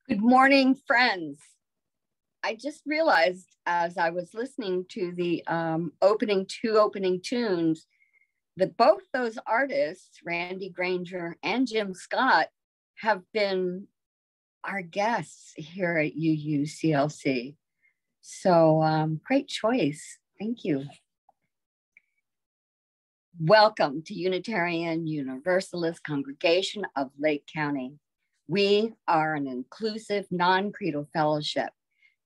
Good morning, friends. I just realized as I was listening to the opening tunes that both those artists, Randy Granger and Jim Scott, have been our guests here at UUCLC. So great choice. Thank you. Welcome to Unitarian Universalist Congregation of Lake County. We are an inclusive, non-creedal fellowship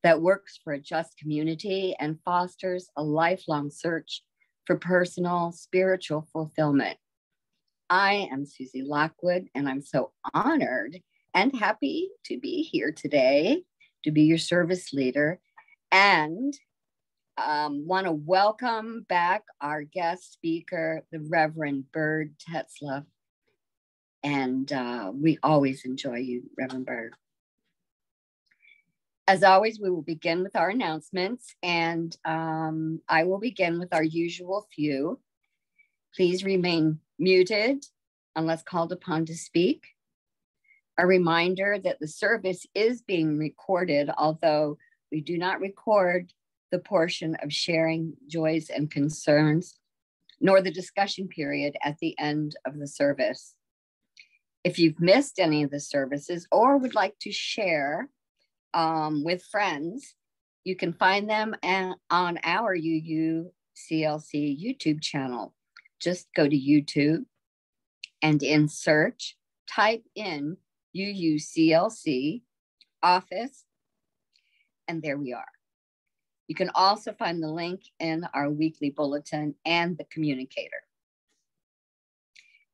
that works for a just community and fosters a lifelong search for personal spiritual fulfillment. I am Susie Lockwood, and I'm so honored and happy to be here today to be your service leader, and want to welcome back our guest speaker, the Reverend Byrd Tetzlaff. And we always enjoy you, Reverend Byrd. As always, we will begin with our announcements, and I will begin with our usual few. Please remain muted unless called upon to speak. A reminder that the service is being recorded, although we do not record the portion of sharing joys and concerns, nor the discussion period at the end of the service. If you've missed any of the services or would like to share with friends, you can find them on our UUCLC YouTube channel. Just go to YouTube and in search, type in UUCLC office, and there we are. You can also find the link in our weekly bulletin and the communicator.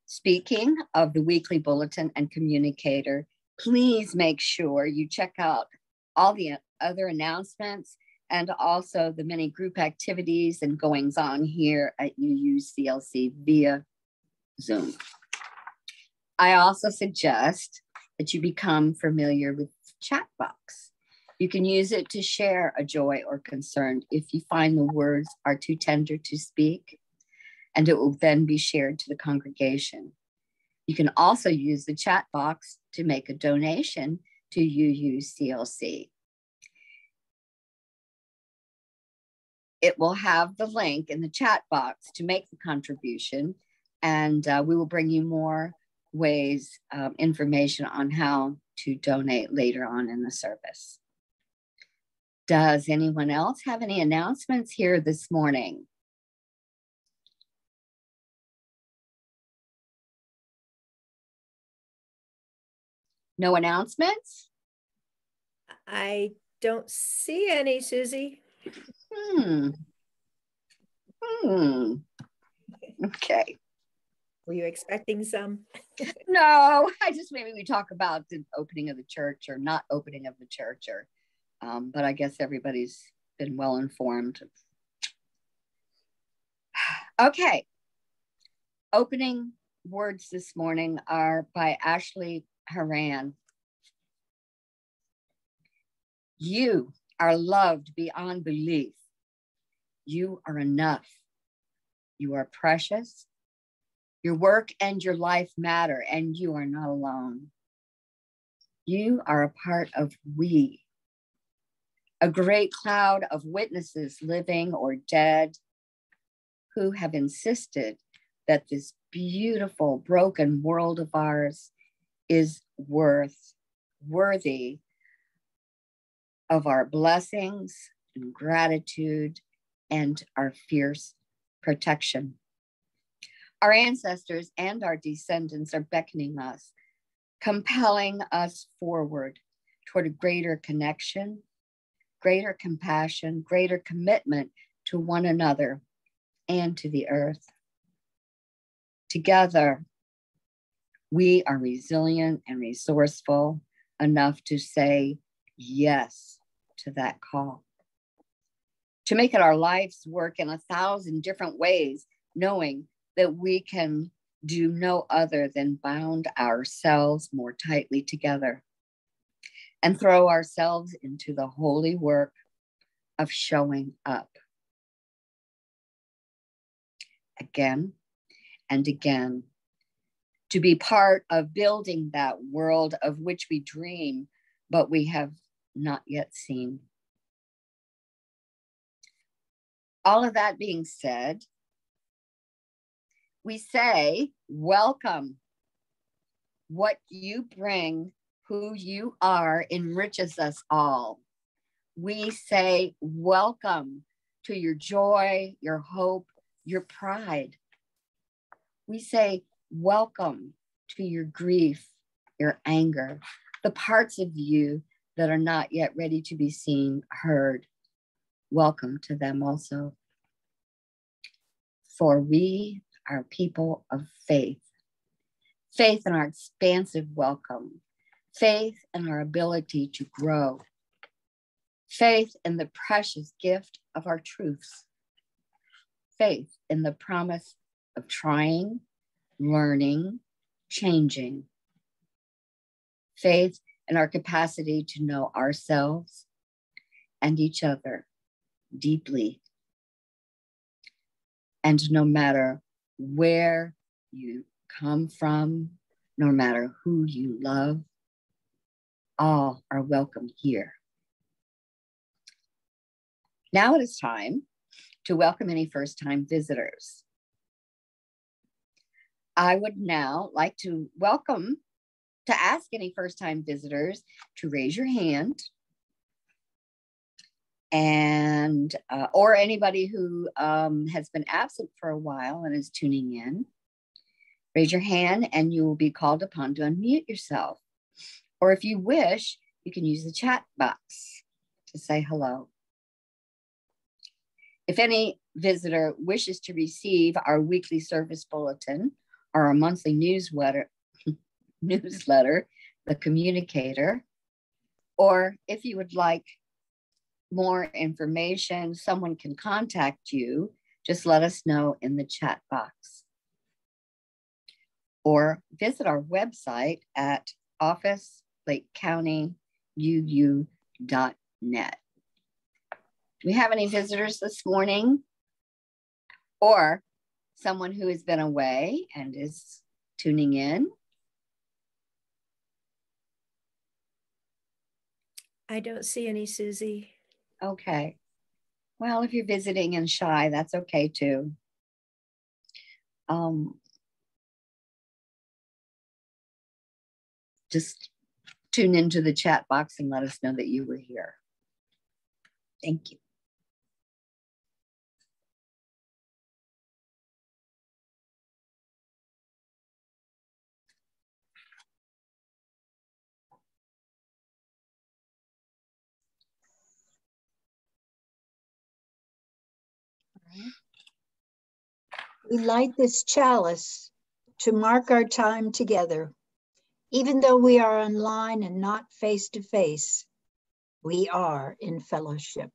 Speaking of the weekly bulletin and communicator, please make sure you check out all the other announcements and also the many group activities and goings on here at UUCLC via Zoom. I also suggest that you become familiar with the chat box. You can use it to share a joy or concern if you find the words are too tender to speak, and it will then be shared to the congregation. You can also use the chat box to make a donation to UUCLC. It will have the link in the chat box to make the contribution, and we will bring you more ways, information on how to donate later on in the service. Does anyone else have any announcements here this morning? No announcements? I don't see any, Susie. Okay. Were you expecting some? No, maybe we talk about the opening of the church or not opening of the church, or but I guess everybody's been well informed. Okay. Opening words this morning are by Ashley Haran. You are loved beyond belief. You are enough. You are precious. Your work and your life matter, and you are not alone. You are a part of we, a great cloud of witnesses, living or dead, who have insisted that this beautiful, broken world of ours is worthy of our blessings and gratitude and our fierce protection. Our ancestors and our descendants are beckoning us, compelling us forward toward a greater connection, greater compassion, greater commitment to one another and to the earth. Together, we are resilient and resourceful enough to say yes to that call, to make it our life's work in 1,000 different ways, knowing that we can do no other than bound ourselves more tightly together and throw ourselves into the holy work of showing up again and again, to be part of building that world of which we dream but we have not yet seen. All of that being said, we say, welcome. What you bring, who you are, enriches us all. We say, welcome to your joy, your hope, your pride. We say, welcome to your grief, your anger, the parts of you that are not yet ready to be seen, heard. Welcome to them also. For we are people of faith. Faith in our expansive welcome. Faith in our ability to grow. Faith in the precious gift of our truths. Faith in the promise of trying, learning, changing. Faith in our capacity to know ourselves and each other deeply. And no matter where you come from, no matter who you love, all are welcome here. Now it is time to welcome any first-time visitors. I would now like to ask any first-time visitors to raise your hand, and or anybody who has been absent for a while and is tuning in. Raise your hand and you will be called upon to unmute yourself. Or if you wish, you can use the chat box to say hello. If any visitor wishes to receive our weekly service bulletin or our monthly newsletter, The Communicator, or if you would like more information, someone can contact you, just let us know in the chat box. Or visit our website at officelakecountyyuu.net. Do we have any visitors this morning? Or someone who has been away and is tuning in? I don't see any, Susie. Okay. Well, if you're visiting and shy, that's okay too. Just tune into the chat box and let us know that you were here. Thank you. We light this chalice to mark our time together. Even though we are online and not face to face, we are in fellowship.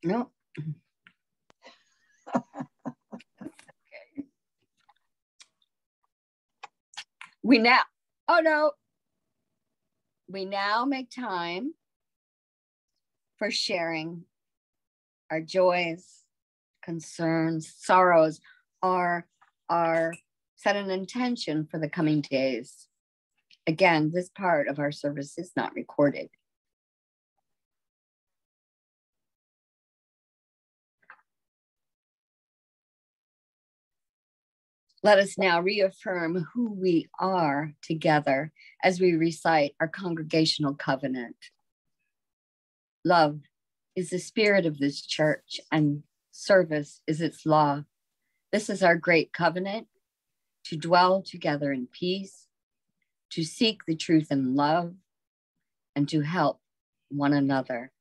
No. We now make time for sharing our joys, concerns, sorrows, our set an intention for the coming days. Again, this part of our service is not recorded. Let us now reaffirm who we are together as we recite our congregational covenant. Love is the spirit of this church, and service is its law. This is our great covenant, to dwell together in peace, to seek the truth in love, and to help one another.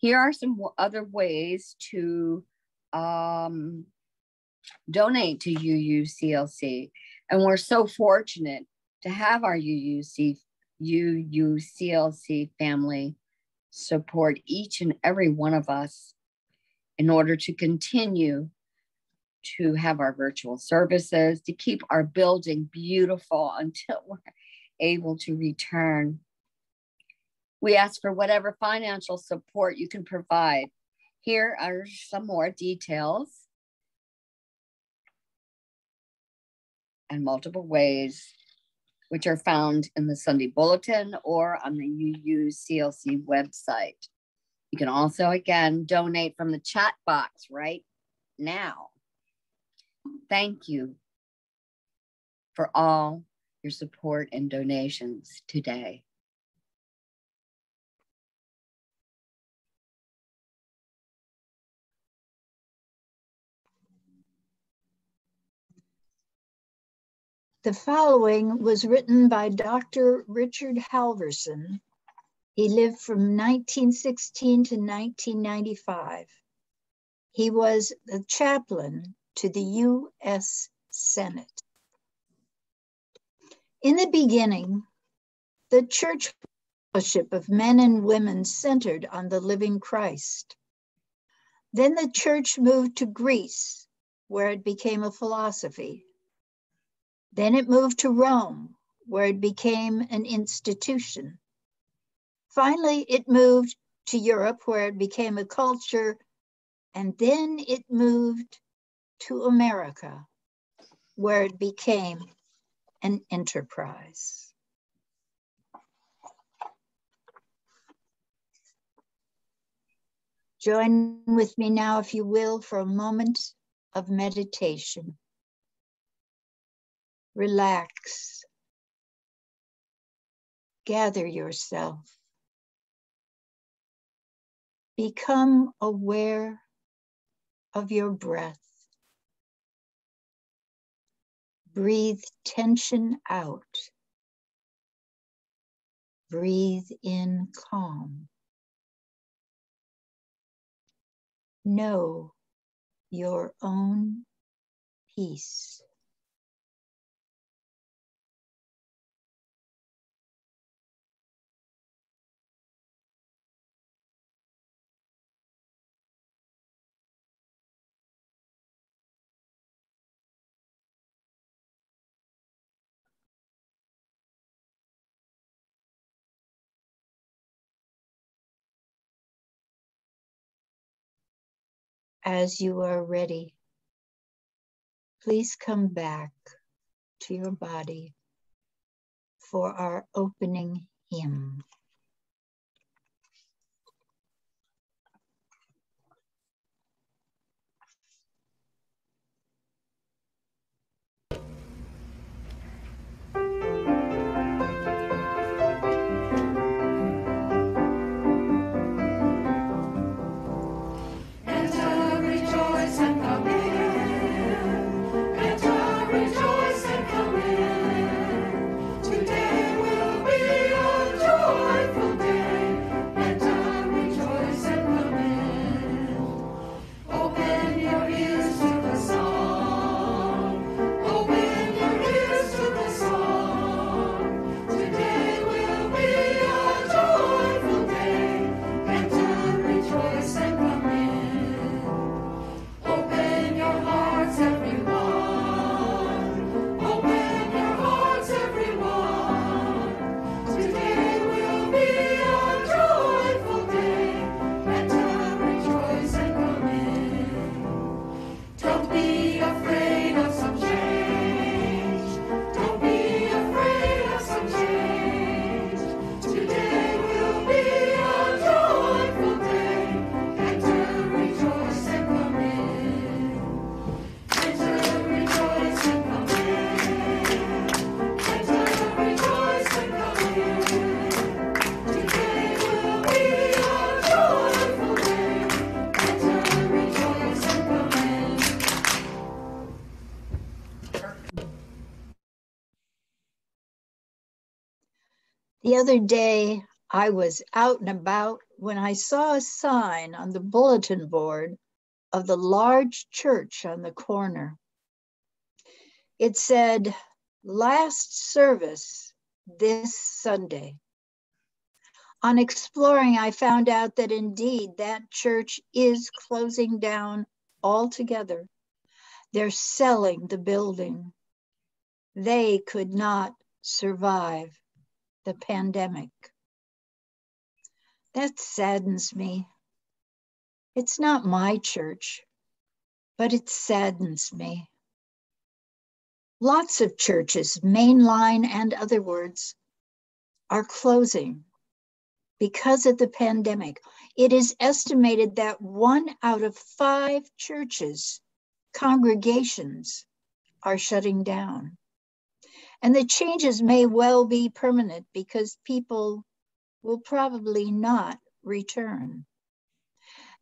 Here are some other ways to donate to UUCLC. And we're so fortunate to have our UUCLC family support each and every one of us in order to continue to have our virtual services, to keep our building beautiful until we're able to return. We ask for whatever financial support you can provide. Here are some more details and multiple ways, which are found in the Sunday Bulletin or on the UUCLC website. You can also, again, donate from the chat box right now. Thank you for all your support and donations today. The following was written by Dr. Richard Halverson. He lived from 1916 to 1995. He was the chaplain to the U.S. Senate. In the beginning, the church fellowship of men and women centered on the living Christ. Then the church moved to Greece, where it became a philosophy. Then it moved to Rome, where it became an institution. Finally, it moved to Europe, where it became a culture, and then it moved to America, where it became an enterprise. Join with me now, if you will, for a moment of meditation. Relax. Gather yourself. Become aware of your breath. Breathe tension out. Breathe in calm. Know your own peace. As you are ready, please come back to your body for our opening hymn. Today will be a joy. The other day, I was out and about when I saw a sign on the bulletin board of the large church on the corner. It said, "Last service this Sunday." On exploring, I found out that indeed that church is closing down altogether. They're selling the building. They could not survive the pandemic. That saddens me. It's not my church, but it saddens me. Lots of churches, mainline and other words, are closing because of the pandemic. It is estimated that 1 out of 5 churches, congregations, are shutting down. And the changes may well be permanent because people will probably not return.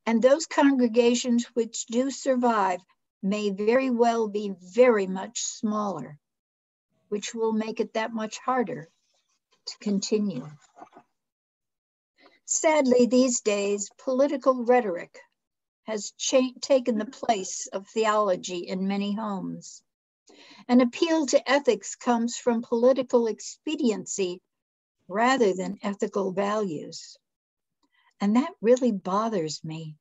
And those congregations which do survive may very well be very much smaller, which will make it that much harder to continue. Sadly, these days, political rhetoric has taken the place of theology in many homes. An appeal to ethics comes from political expediency rather than ethical values. And that really bothers me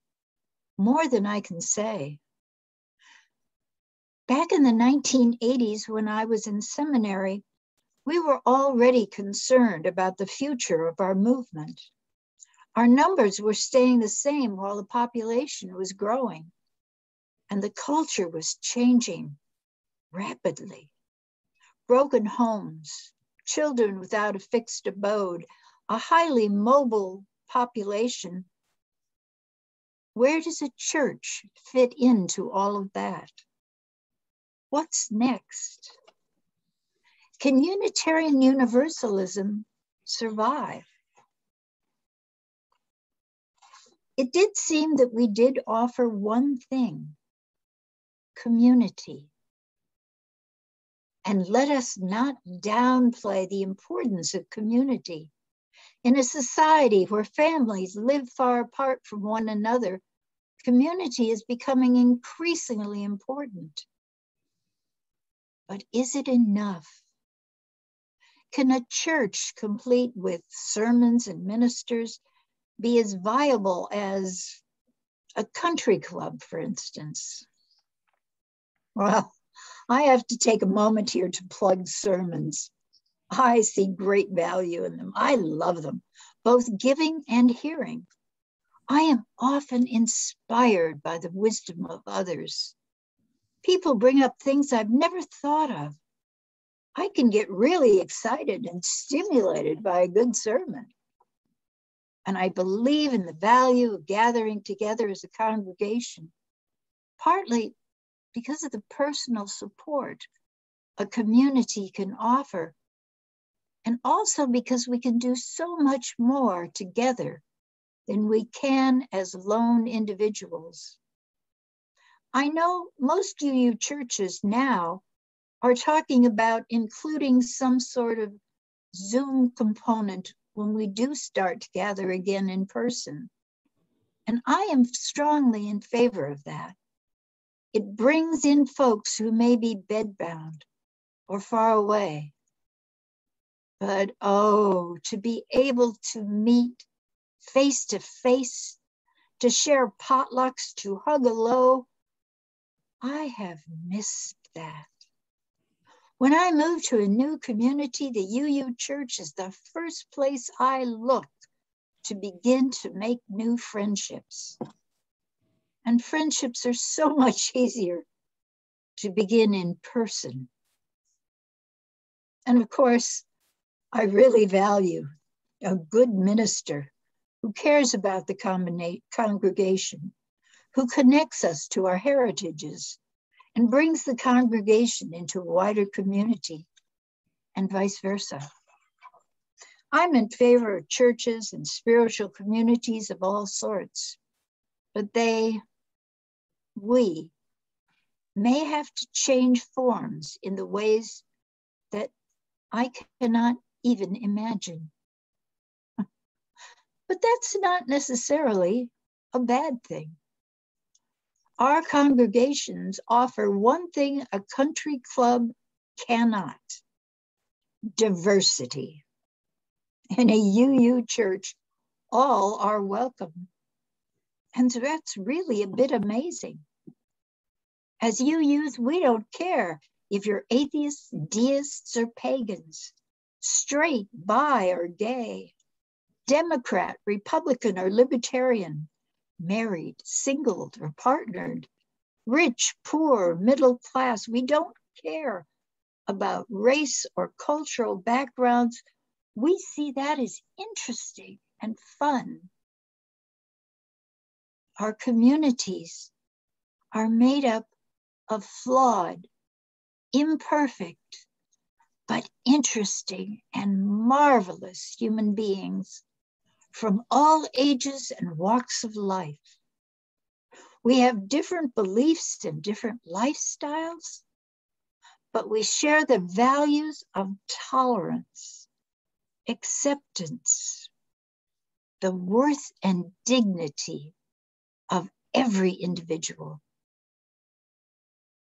more than I can say. Back in the 1980s, when I was in seminary, we were already concerned about the future of our movement. Our numbers were staying the same while the population was growing, and the culture was changing rapidly. Broken homes, children without a fixed abode, a highly mobile population. Where does a church fit into all of that? What's next? Can Unitarian Universalism survive? It did seem that we did offer one thing: community. And let us not downplay the importance of community. In a society where families live far apart from one another, community is becoming increasingly important. But is it enough? Can a church complete with sermons and ministers be as viable as a country club, for instance? Well, I have to take a moment here to plug sermons. I see great value in them. I love them, both giving and hearing. I am often inspired by the wisdom of others. People bring up things I've never thought of. I can get really excited and stimulated by a good sermon. And I believe in the value of gathering together as a congregation, partly because of the personal support a community can offer, and also because we can do so much more together than we can as lone individuals. I know most UU churches now are talking about including some sort of Zoom component when we do start to gather again in person. And I am strongly in favor of that. It brings in folks who may be bedbound or far away. But oh, to be able to meet face to face, to share potlucks, to hug hello, I have missed that. When I move to a new community, the UU Church is the first place I look to begin to make new friendships. And friendships are so much easier to begin in person. And of course, I really value a good minister who cares about the congregation, who connects us to our heritages and brings the congregation into a wider community, and vice versa. I'm in favor of churches and spiritual communities of all sorts, but we may have to change forms in the ways that I cannot even imagine. But that's not necessarily a bad thing. Our congregations offer one thing a country club cannot: diversity. In a UU church, all are welcome. And that's really a bit amazing. As UUs, we don't care if you're atheists, deists, or pagans, straight, bi, or gay, Democrat, Republican, or Libertarian, married, single, or partnered, rich, poor, middle class. We don't care about race or cultural backgrounds. We see that as interesting and fun. Our communities are made up of flawed, imperfect, but interesting and marvelous human beings from all ages and walks of life. We have different beliefs and different lifestyles, but we share the values of tolerance, acceptance, the worth and dignity of every individual.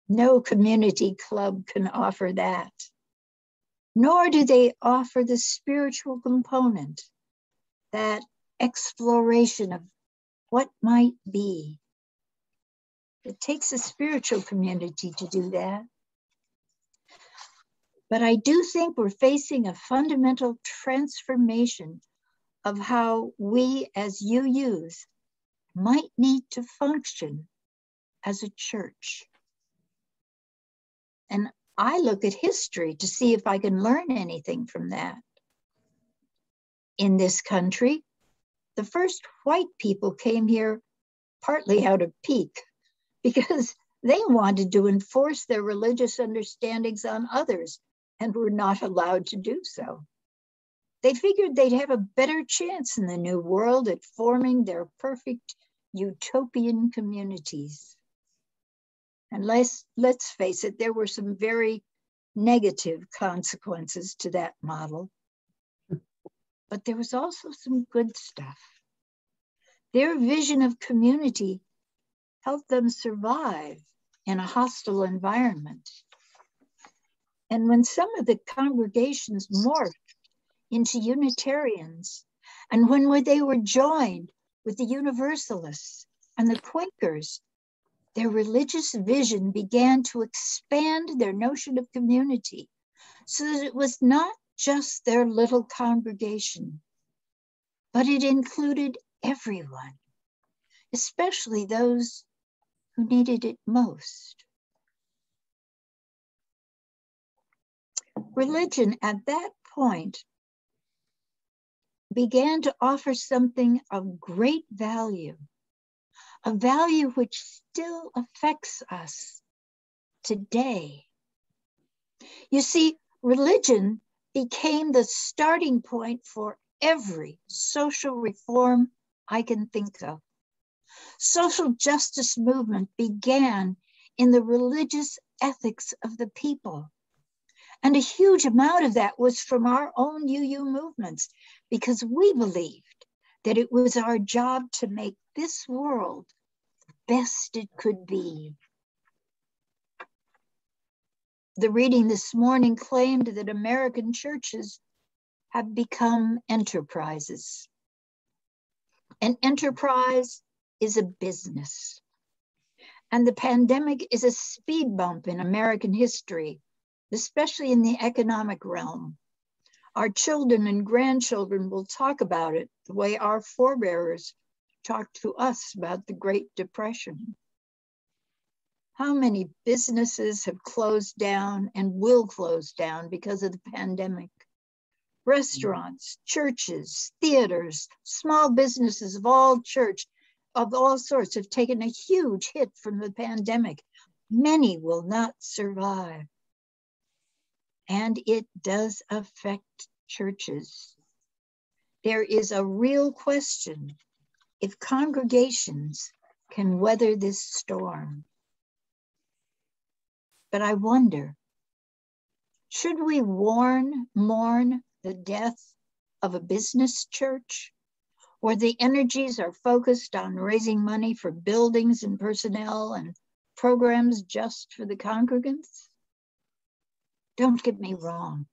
No community club can offer that, nor do they offer the spiritual component, that exploration of what might be. It takes a spiritual community to do that. But I do think we're facing a fundamental transformation of how we as UUs might need to function as a church. And I look at history to see if I can learn anything from that. In this country, the first white people came here partly out of pique because they wanted to enforce their religious understandings on others and were not allowed to do so. They figured they'd have a better chance in the new world at forming their perfect utopian communities. And let's face it, there were some very negative consequences to that model. But there was also some good stuff. Their vision of community helped them survive in a hostile environment. And when some of the congregations morphed into Unitarians, and when they were joined with the Universalists and the Quakers, their religious vision began to expand their notion of community so that it was not just their little congregation, but it included everyone, especially those who needed it most. Religion at that point began to offer something of great value, a value which still affects us today. You see, religion became the starting point for every social reform I can think of. Social justice movement began in the religious ethics of the people. And a huge amount of that was from our own UU movements, because we believed that it was our job to make this world the best it could be. The reading this morning claimed that American churches have become enterprises. An enterprise is a business. And the pandemic is a speed bump in American history, especially in the economic realm. Our children and grandchildren will talk about it the way our forebears talked to us about the Great Depression. How many businesses have closed down and will close down because of the pandemic? Restaurants, churches, theaters, small businesses of all sorts have taken a huge hit from the pandemic. Many will not survive. And it does affect churches. There is a real question if congregations can weather this storm. But I wonder, should we mourn the death of a business church where the energies are focused on raising money for buildings and personnel and programs just for the congregants? Don't get me wrong.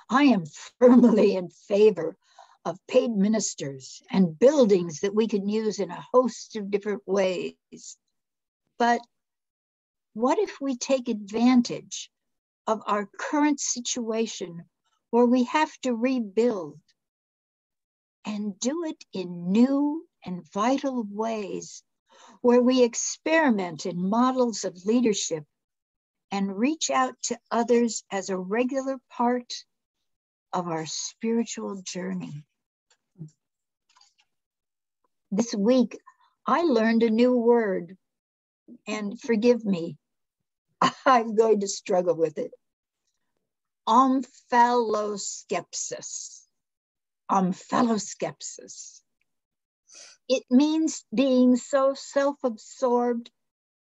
I am firmly in favor of paid ministers and buildings that we can use in a host of different ways. But what if we take advantage of our current situation where we have to rebuild and do it in new and vital ways, where we experiment in models of leadership and reach out to others as a regular part of our spiritual journey? This week, I learned a new word, and forgive me, I'm going to struggle with it. Omphaloskepsis. Omphaloskepsis. It means being so self-absorbed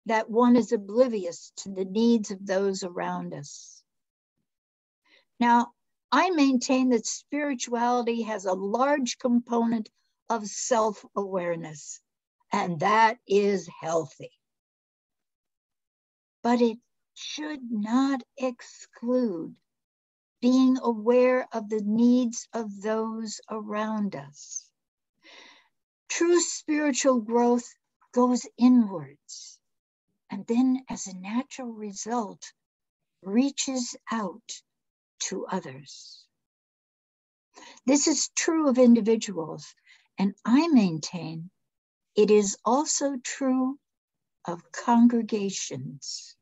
that one is oblivious to the needs of those around us. Now, I maintain that spirituality has a large component of self-awareness, and that is healthy. But it should not exclude being aware of the needs of those around us. True spiritual growth goes inwards, and then as a natural result, reaches out to others. This is true of individuals, and I maintain it is also true of congregations.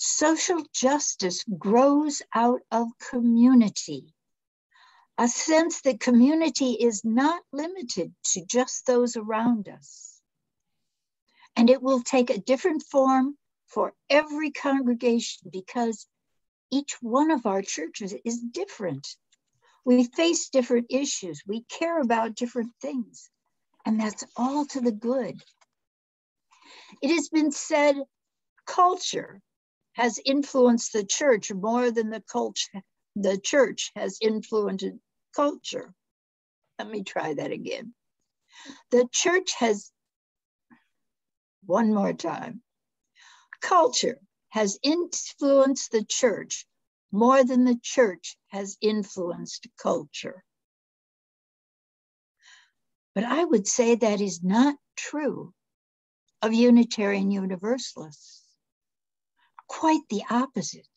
Social justice grows out of community, a sense that community is not limited to just those around us. And it will take a different form for every congregation because each one of our churches is different. We face different issues. We care about different things, and that's all to the good. It has been said culture has influenced the church more than the church has influenced culture. Let me try that again. The church has, one more time, culture has influenced the church more than the church has influenced culture. But I would say that is not true of Unitarian Universalists. Quite the opposite.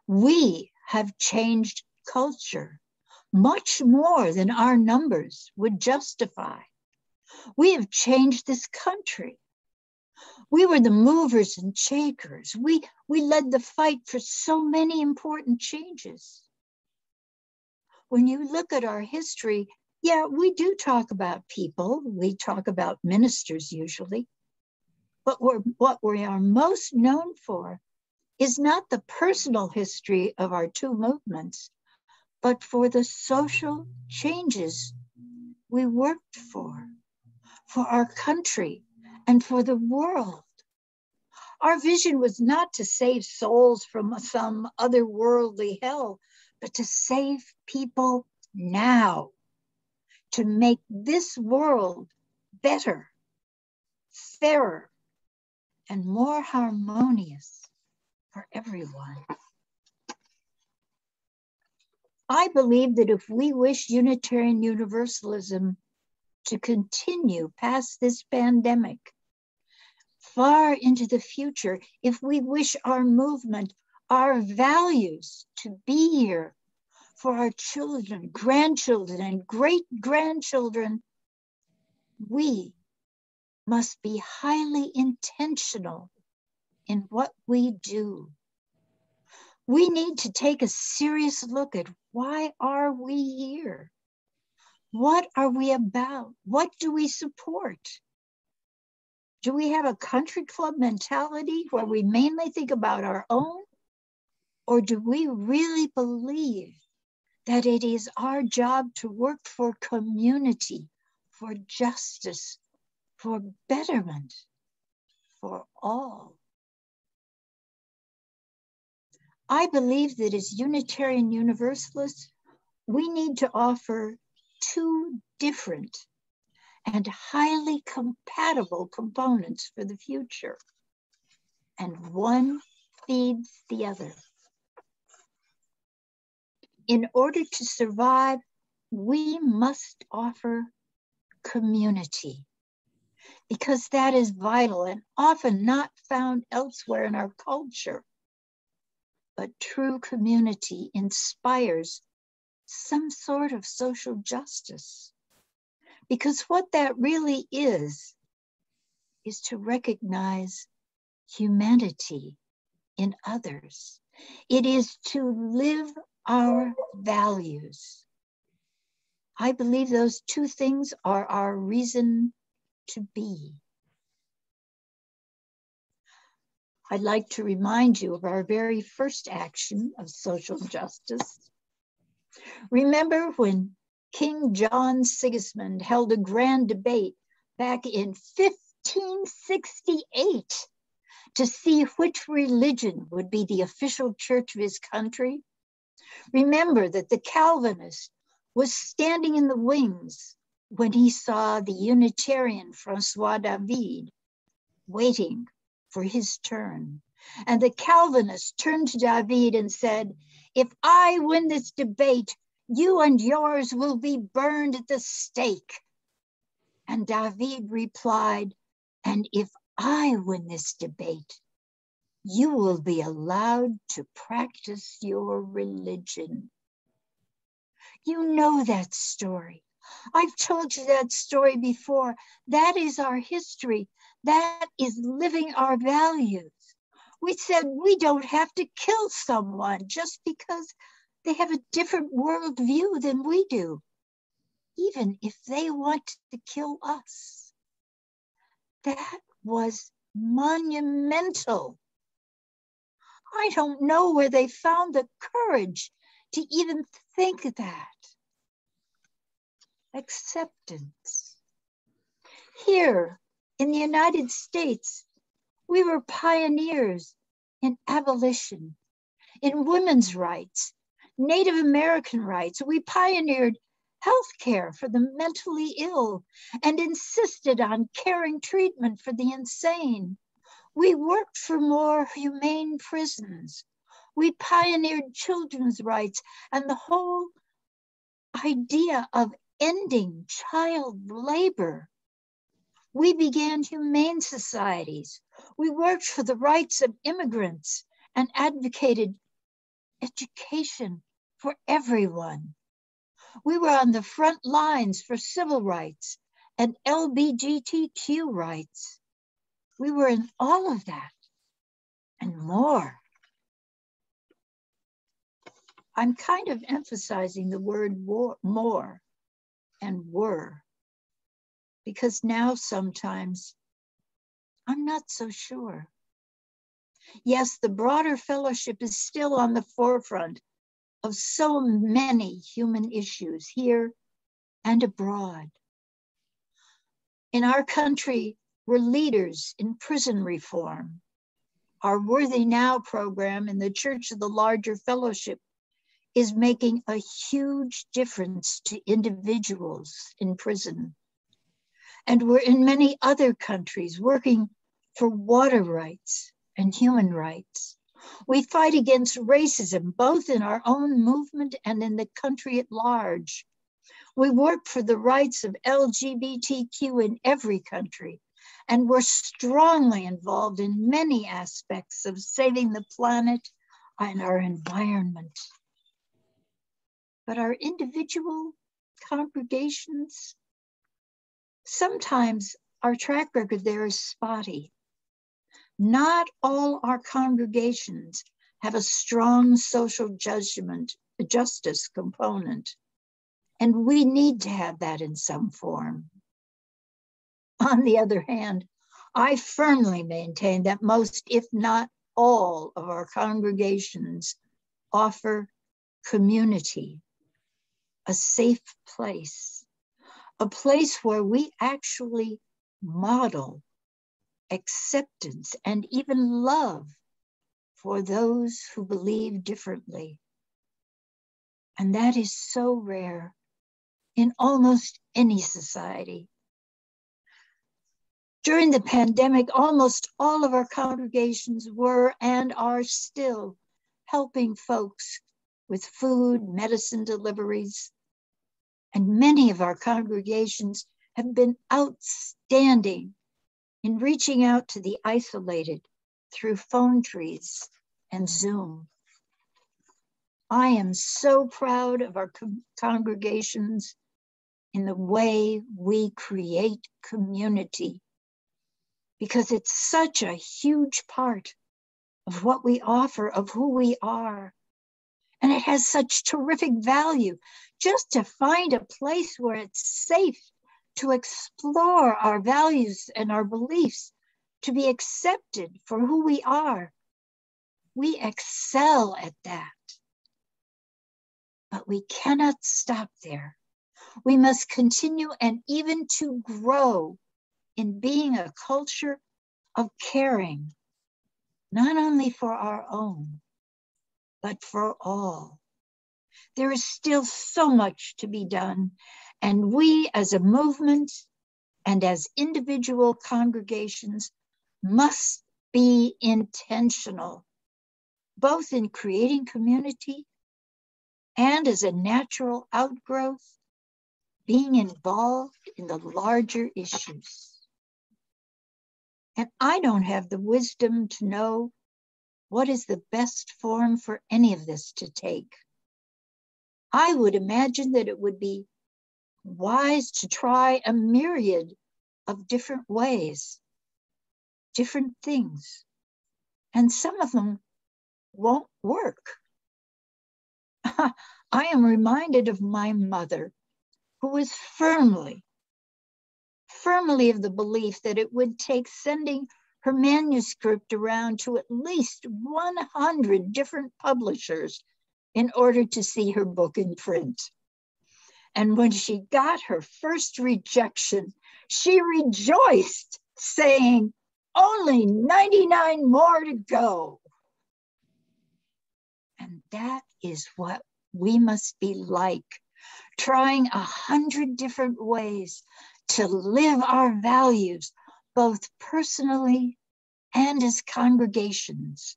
We have changed culture much more than our numbers would justify. We have changed this country. We were the movers and shakers. We led the fight for so many important changes. When you look at our history, yeah, we do talk about people. We talk about ministers usually. But what we are most known for is not the personal history of our two movements, but for the social changes we worked for our country, and for the world. Our vision was not to save souls from some otherworldly hell, but to save people now, to make this world better, fairer, and more harmonious for everyone. I believe that if we wish Unitarian Universalism to continue past this pandemic, far into the future, if we wish our movement, our values to be here for our children, grandchildren, and great-grandchildren, we must be highly intentional in what we do. We need to take a serious look at why are we here? What are we about? What do we support? Do we have a country club mentality where we mainly think about our own? Or do we really believe that it is our job to work for community, for justice, for betterment, for all? I believe that as Unitarian Universalists, we need to offer two different and highly compatible components for the future, and one feeds the other. In order to survive, we must offer community, because that is vital and often not found elsewhere in our culture. But true community inspires some sort of social justice, because what that really is to recognize humanity in others. It is to live our values. I believe those two things are our reason to be. I'd like to remind you of our very first action of social justice. Remember when King John Sigismund held a grand debate back in 1568 to see which religion would be the official church of his country? Remember that the Calvinist was standing in the wings when he saw the Unitarian Francois David waiting for his turn. And the Calvinist turned to David and said, "If I win this debate, you and yours will be burned at the stake." And David replied, "And if I win this debate, you will be allowed to practice your religion." You know that story. I've told you that story before. That is our history. That is living our values. We said we don't have to kill someone just because they have a different worldview than we do, even if they want to kill us. That was monumental. I don't know where they found the courage to even think that. Acceptance. Here in the United States, we were pioneers in abolition, in women's rights, Native American rights. We pioneered healthcare for the mentally ill and insisted on caring treatment for the insane. We worked for more humane prisons. We pioneered children's rights and the whole idea of ending child labor. We began humane societies. We worked for the rights of immigrants and advocated education for everyone. We were on the front lines for civil rights and LGBTQ rights. We were in all of that and more. I'm kind of emphasizing the word more and were, because now sometimes I'm not so sure. Yes, the broader fellowship is still on the forefront of so many human issues here and abroad. In our country, we're leaders in prison reform. Our Worthy Now program in the Church of the Larger Fellowship is making a huge difference to individuals in prison. And we're in many other countries working for water rights and human rights. We fight against racism, both in our own movement and in the country at large. We work for the rights of LGBTQ in every country, and we're strongly involved in many aspects of saving the planet and our environment. But our individual congregations, sometimes our track record there is spotty. Not all our congregations have a strong social justice component, and we need to have that in some form. On the other hand, I firmly maintain that most, if not all, of our congregations offer community, a safe place, a place where we actually model acceptance and even love for those who believe differently. And that is so rare in almost any society. During the pandemic, almost all of our congregations were and are still helping folks with food, medicine deliveries. And many of our congregations have been outstanding in reaching out to the isolated through phone trees and Zoom. I am so proud of our congregations in the way we create community, because it's such a huge part of what we offer, of who we are. And it has such terrific value just to find a place where it's safe to explore our values and our beliefs, to be accepted for who we are. We excel at that. But we cannot stop there. We must continue and even to grow in being a culture of caring, not only for our own, but for all. There is still so much to be done, and we as a movement and as individual congregations must be intentional, both in creating community and as a natural outgrowth, being involved in the larger issues. And I don't have the wisdom to know what is the best form for any of this to take. I would imagine that it would be wise to try a myriad of different ways, different things, and some of them won't work. I am reminded of my mother, who was firmly of the belief that it would take sending her manuscript around to at least 100 different publishers in order to see her book in print. And when she got her first rejection, she rejoiced, saying, "Only 99 more to go." And that is what we must be like, trying 100 different ways to live our values, both personally and as congregations.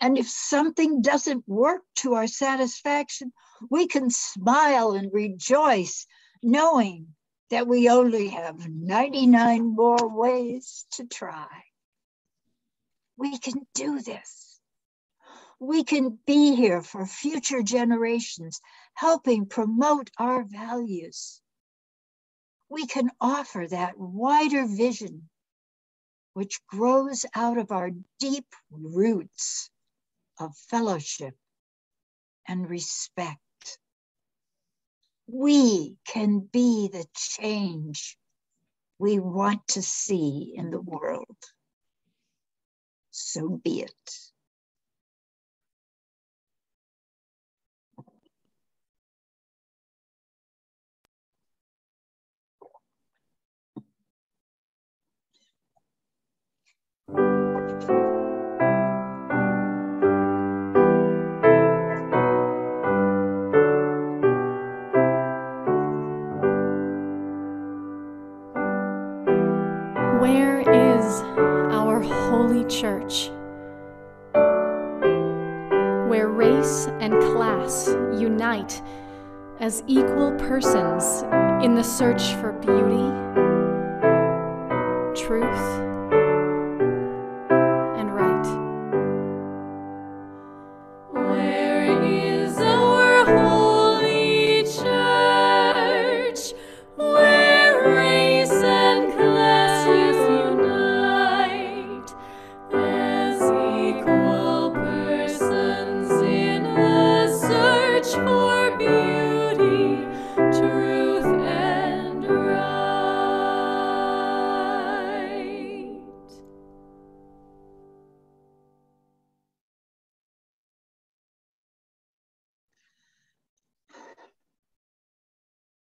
And if something doesn't work to our satisfaction, we can smile and rejoice, knowing that we only have 99 more ways to try. We can do this. We can be here for future generations, helping promote our values. We can offer that wider vision, which grows out of our deep roots of fellowship and respect. We can be the change we want to see in the world. So be it. Where is our holy church, where race and class unite as equal persons in the search for beauty, truth, and right? Where is our holy church, where race and class unite as equal persons in the search for beauty, truth, and right?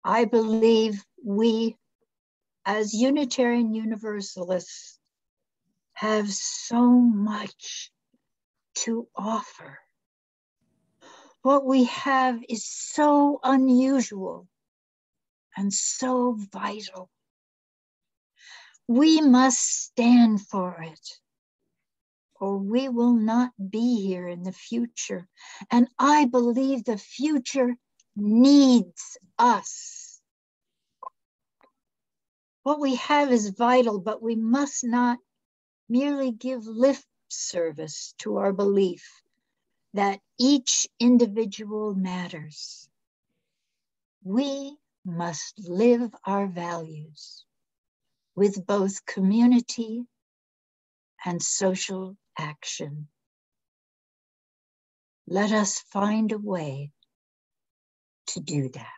I believe we, as Unitarian Universalists, have so much to offer. What we have is so unusual and so vital. We must stand for it, or we will not be here in the future. And I believe the future needs us. What we have is vital, but we must not merely give lip service to our belief that each individual matters. We must live our values with both community and social action. Let us find a way to do that.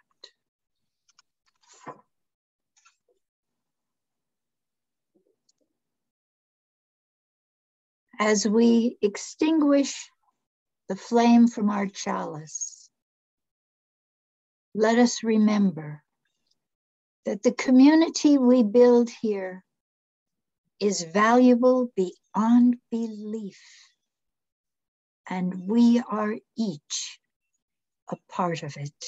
As we extinguish the flame from our chalice, let us remember that the community we build here is valuable beyond belief, and we are each a part of it.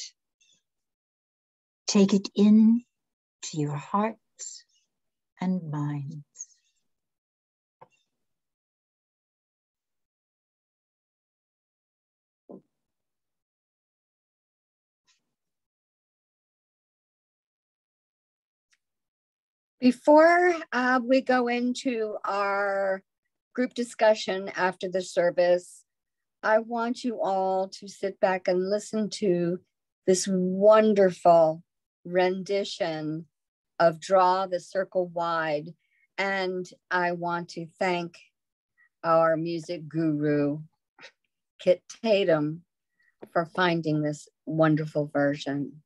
Take it in to your hearts and minds. Before we go into our group discussion after the service, I want you all to sit back and listen to this wonderful rendition of Draw the Circle Wide. And I want to thank our music guru, Kit Tatum, for finding this wonderful version.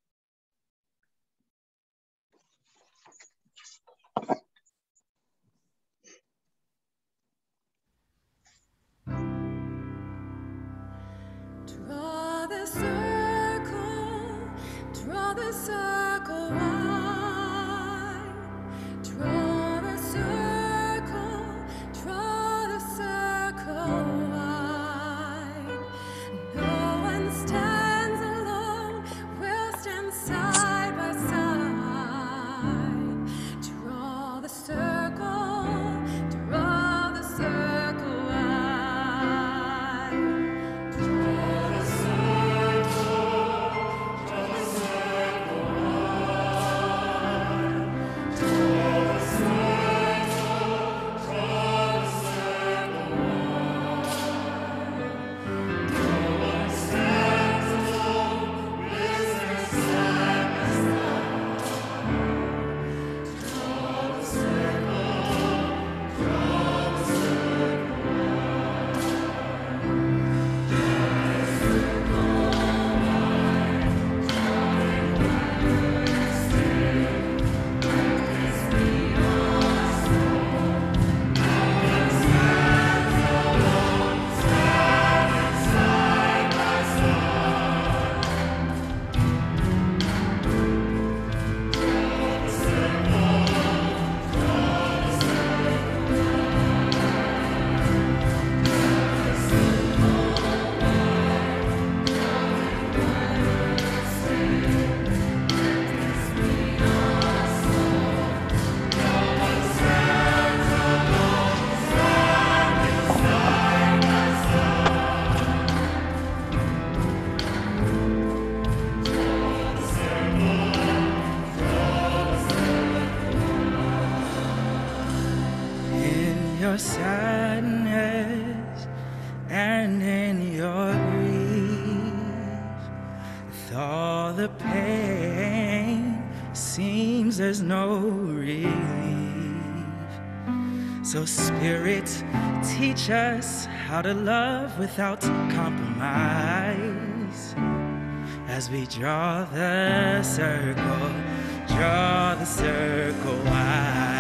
Draw the circle wide. Draw the circle wide. No one stands alone, we'll stand side by side. Draw the circle wide. Draw the your sadness and in your grief, with all the pain, seems there's no relief. So Spirit, teach us how to love without compromise. As we draw the circle wide.